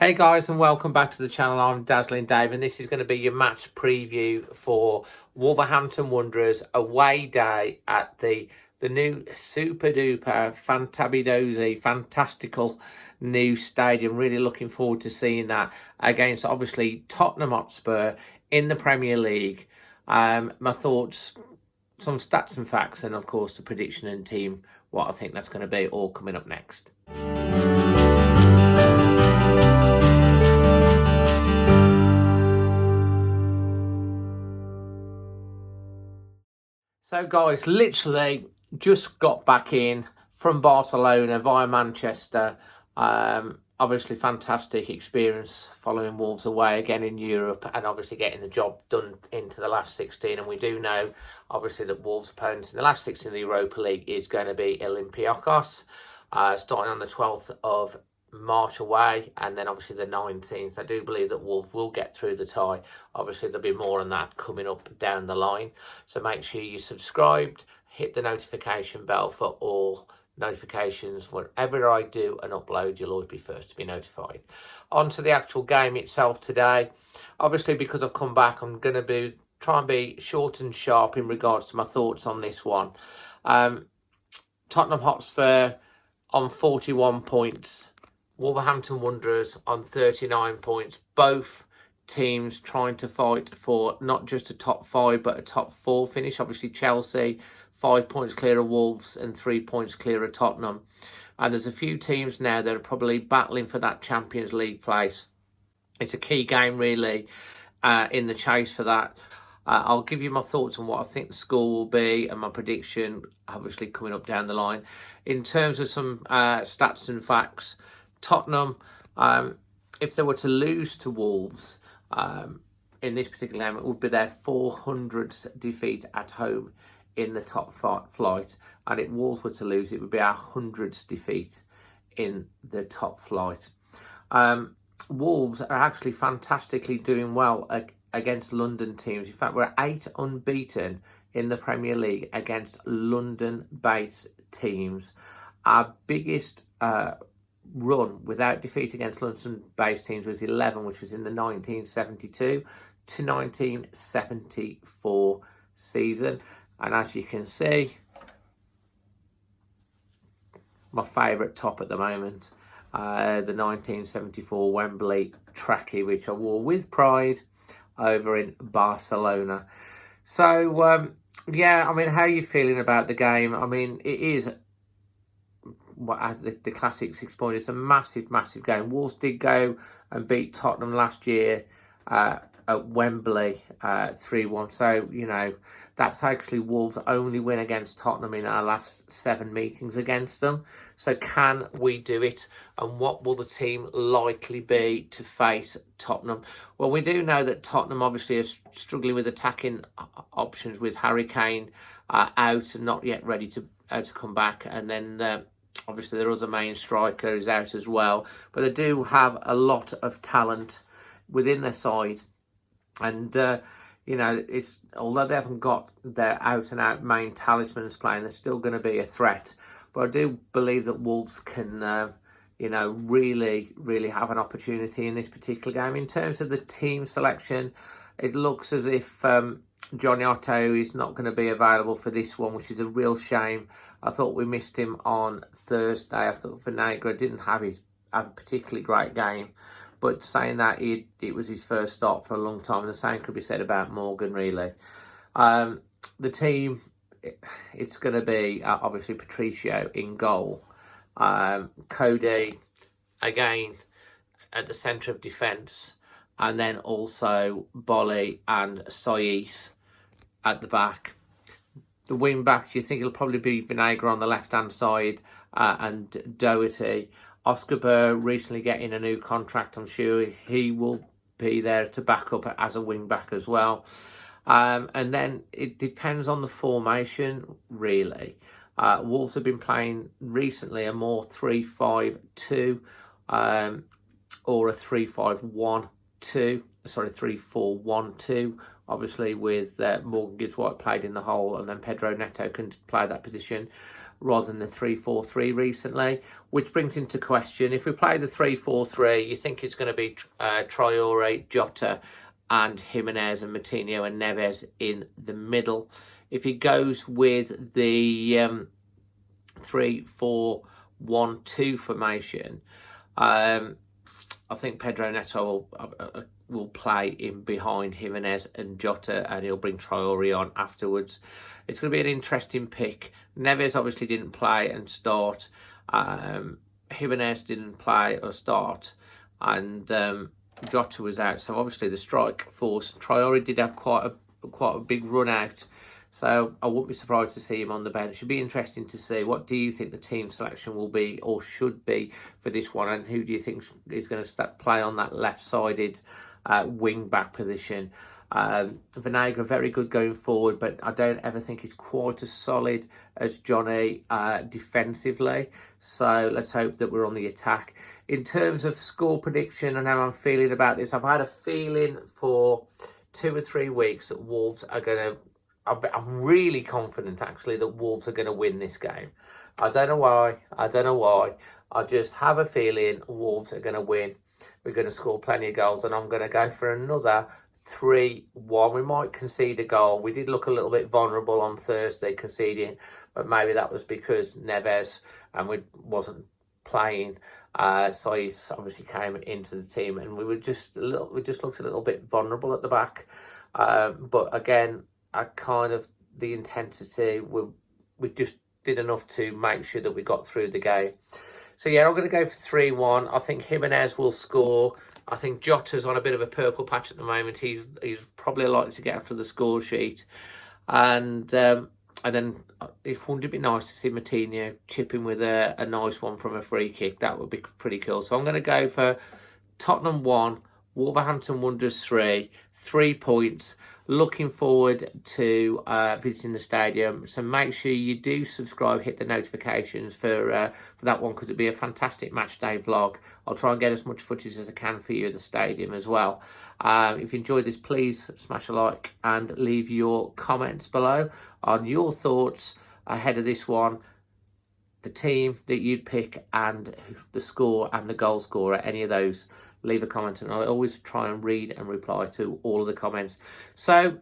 Hey guys, and welcome back to the channel. I'm Dazzling Dave, and this is going to be your match preview for Wolverhampton Wanderers away day at the new super duper fantastical new stadium. Really looking forward to seeing that against obviously Tottenham Hotspur in the Premier League. My thoughts, some stats and facts, and of course the prediction and team, what I think that's going to be, all coming up next. So guys, literally just got back in from Barcelona via Manchester. Obviously fantastic experience following Wolves away again in Europe, and obviously getting the job done into the last 16. And we do know obviously that Wolves' opponents in the last 16 of the Europa League is going to be Olympiacos, starting on the 12th of March away, and then obviously the 19th. I do believe that Wolves will get through the tie. Obviously there'll be more on that coming up down the line, so make sure you're subscribed, hit the notification bell for all notifications. Whenever I do an upload, you'll always be first to be notified. On to the actual game itself today. Obviously because I've come back, I'm going to try and be short and sharp in regards to my thoughts on this one. Tottenham Hotspur on 41 points, Wolverhampton Wanderers on 39 points. Both teams trying to fight for not just a top 5 but a top 4 finish. Obviously Chelsea 5 points clear of Wolves and 3 points clear of Tottenham. And there's a few teams now that are probably battling for that Champions League place. It's a key game really in the chase for that. I'll give you my thoughts on what I think the score will be and my prediction obviously coming up down the line. In terms of some stats and facts, Tottenham, if they were to lose to Wolves in this particular game, it would be their 400th defeat at home in the top flight. And if Wolves were to lose, it would be our 100th defeat in the top flight. Wolves are actually fantastically doing well against London teams. In fact, we're 8 unbeaten in the Premier League against London-based teams. Our biggest run without defeat against London-based teams was 11, which was in the 1972 to 1974 season. And as you can see, my favourite top at the moment, the 1974 Wembley trackie, which I wore with pride over in Barcelona. So, yeah, I mean, how are you feeling about the game? I mean, it is, as the classic 6 point, it's a massive game. Wolves did go and beat Tottenham last year at Wembley 3-1. So, you know, that's actually Wolves' only win against Tottenham in our last 7 meetings against them. So can we do it? And what will the team likely be to face Tottenham? Well, we do know that Tottenham obviously is struggling with attacking options, with Harry Kane out and not yet ready to come back. And then obviously their other main striker is out as well. But they do have a lot of talent within their side. And, you know, it's although they haven't got their out-and-out main talismans playing, they're still going to be a threat. But I do believe that Wolves can, you know, really have an opportunity in this particular game. In terms of the team selection, it looks as if Johnny Otto is not going to be available for this one, which is a real shame. I thought we missed him on Thursday. I thought Vinegra didn't have a particularly great game. But saying that, it was his first start for a long time. The same could be said about Morgan, really. The team, it's going to be obviously Patricio in goal. Cody, again, at the centre of defence. And then also Bolly and Saiss at the back. The wing backs, you think it'll probably be Vinegra on the left-hand side and Doherty. Oscar Burr recently getting a new contract. I'm sure he will be there to back up as a wing back as well. And then it depends on the formation, really. Wolves have been playing recently a more 3-5-2 or a 3-5-1-2. 3-4-1-2. Obviously with Morgan Gibbs-White played in the hole, and then Pedro Neto can play that position. rather than the 3-4-3 recently, which brings into question, if we play the 3-4-3, you think it's going to be Traore, Jota and Jimenez and Moutinho and Neves in the middle. If he goes with the 3-4-1-2 formation, I think Pedro Neto will play in behind Jimenez and Jota, and he'll bring Traore on afterwards. It's going to be an interesting pick. Neves obviously didn't play and start. Jimenez didn't play or start, and Jota was out. So obviously the strike force. Traore did have quite a big run out, so I wouldn't be surprised to see him on the bench. It'd be interesting to see, what do you think the team selection will be or should be for this one, and who do you think is going to play on that left-sided wing back position? Vinagre very good going forward, but I don't ever think he's quite as solid as Johnny defensively. So let's hope that we're on the attack. In terms of score prediction and how I'm feeling about this, I've had a feeling for 2 or 3 weeks that Wolves are going to... I'm really confident, actually, that Wolves are going to win this game. I don't know why. I just have a feeling Wolves are going to win. We're going to score plenty of goals, and I'm going to go for another 3-1. We might concede a goal. We did look a little bit vulnerable on Thursday conceding, but maybe that was because Neves wasn't playing. So he obviously came into the team, and we just looked a little bit vulnerable at the back. But again, the intensity, we just did enough to make sure that we got through the game. So yeah, I'm going to go for 3-1. I think Jimenez will score. I think Jota's on a bit of a purple patch at the moment. He's probably likely to get onto the score sheet. And then it wouldn't it be nice to see Moutinho chip in with a nice one from a free kick? That would be pretty cool. So I'm going to go for Tottenham 1, Wolverhampton Wanderers 3 points. Looking forward to visiting the stadium. So make sure you do subscribe, hit the notifications for that one, because it'll be a fantastic match day vlog. I'll try and get as much footage as I can for you at the stadium as well. If you enjoyed this, please smash a like and leave your comments below on your thoughts ahead of this one, the team that you'd pick and the score and the goal scorer, any of those. Leave a comment, and I'll always try and read and reply to all of the comments. So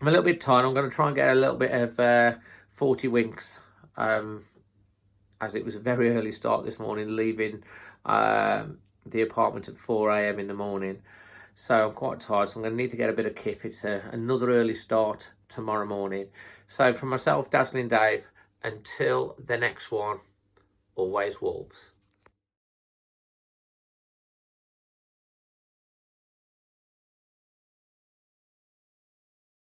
I'm a little bit tired. I'm going to try and get a little bit of 40 winks, as it was a very early start this morning, leaving the apartment at 4 a.m. in the morning. So I'm quite tired, so I'm going to need to get a bit of kip. It's another early start tomorrow morning. So from myself, Dazzling Dave, until the next one, always Wolves.